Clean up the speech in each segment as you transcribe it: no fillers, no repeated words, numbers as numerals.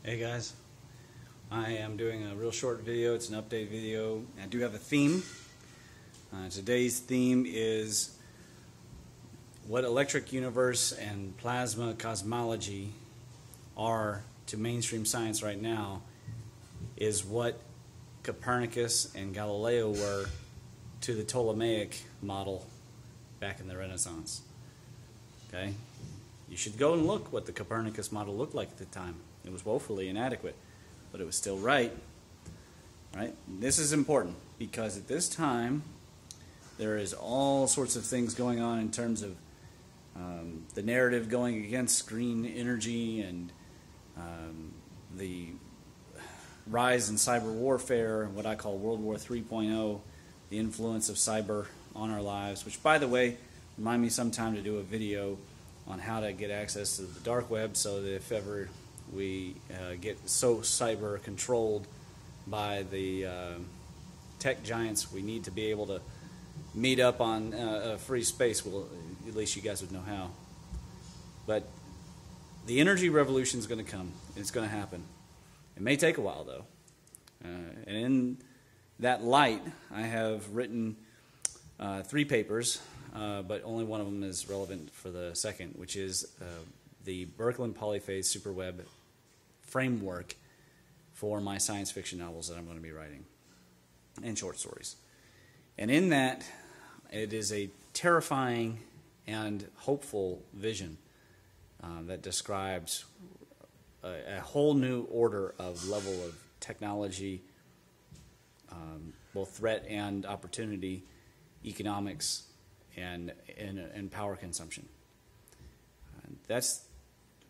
Hey guys, I am doing a real short video. It's an update video. I do have a theme. Today's theme is what electric universe and plasma cosmology are to mainstream science right now is what Copernicus and Galileo were to the Ptolemaic model back in the Renaissance. Okay? You should go and look what the Copernicus model looked like at the time. It was woefully inadequate, but it was still right. Right? This is important because at this time there is all sorts of things going on in terms of the narrative going against green energy and the rise in cyber warfare, what I call World War 3.0, the influence of cyber on our lives, which, by the way, remind me sometime to do a video on how to get access to the dark web so that if ever we get so cyber controlled by the tech giants, we need to be able to meet up on a free space. Well, at least you guys would know how. But the energy revolution is going to come. It's going to happen. It may take a while, though. And in that light, I have written 3 papers, but only one of them is relevant for the second, which is the Birkeland Polyphase Superweb framework for my science fiction novels that I'm going to be writing, and short stories. And in that, it is a terrifying and hopeful vision that describes a whole new order of level of technology, both threat and opportunity, economics, and power consumption. That's,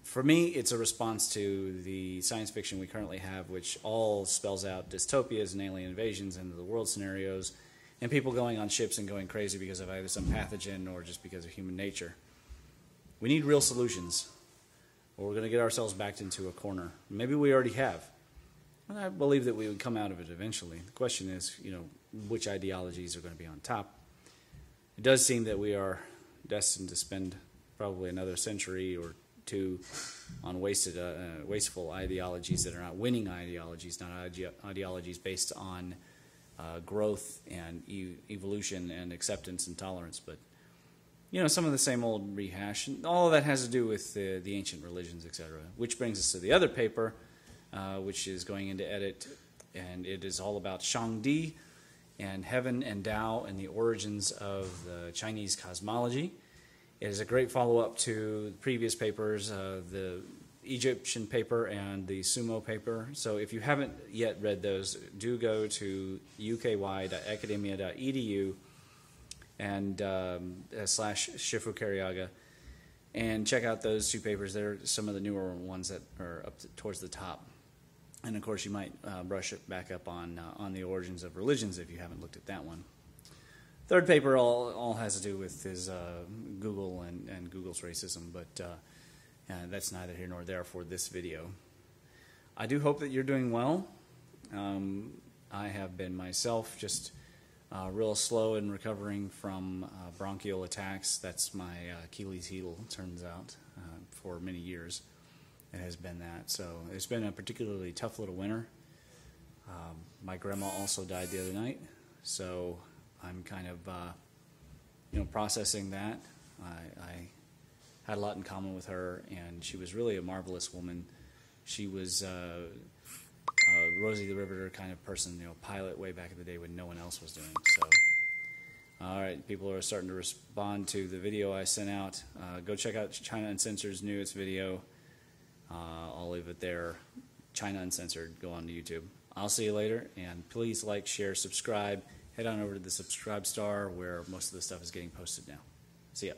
for me, it's a response to the science fiction we currently have, which all spells out dystopias and alien invasions, end of the world scenarios, and people going on ships and going crazy because of either some pathogen or just because of human nature. We need real solutions, or we're going to get ourselves backed into a corner. Maybe we already have. And I believe that we would come out of it eventually. The question is, which ideologies are going to be on top. It does seem that we are destined to spend probably another century or two on wasteful ideologies that are not winning ideologies, not ideologies based on growth and evolution and acceptance and tolerance, but some of the same old rehash. And all of that has to do with the ancient religions, etc. Which brings us to the other paper, which is going into edit, and it is all about Shangdi and heaven and Tao and the origins of the Chinese cosmology. It is a great follow-up to the previous papers, the Egyptian paper and the Sumo paper. So if you haven't yet read those, do go to uky.academia.edu and /Shifu and check out those 2 papers. They're some of the newer ones that are up towards the top. And of course, you might brush it back up on the origins of religions if you haven't looked at that one. Third paper all has to do with his Google and Google's racism, but that's neither here nor there for this video. I do hope that you're doing well. I have been myself just real slow in recovering from bronchial attacks. That's my Achilles heel, turns out, for many years. It has been that. So it's been a particularly tough little winter. My grandma also died the other night, so I'm kind of processing that. I had a lot in common with her, and she was really a marvelous woman. She was Rosie the Riveter kind of person, pilot way back in the day when no one else was doing. So, all right, people are starting to respond to the video I sent out. Go check out China Uncensored's newest video. I'll leave it there. China Uncensored. Go on to YouTube. I'll see you later, and please like, share, subscribe. Head on over to the subscribe star where most of the stuff is getting posted now. See ya.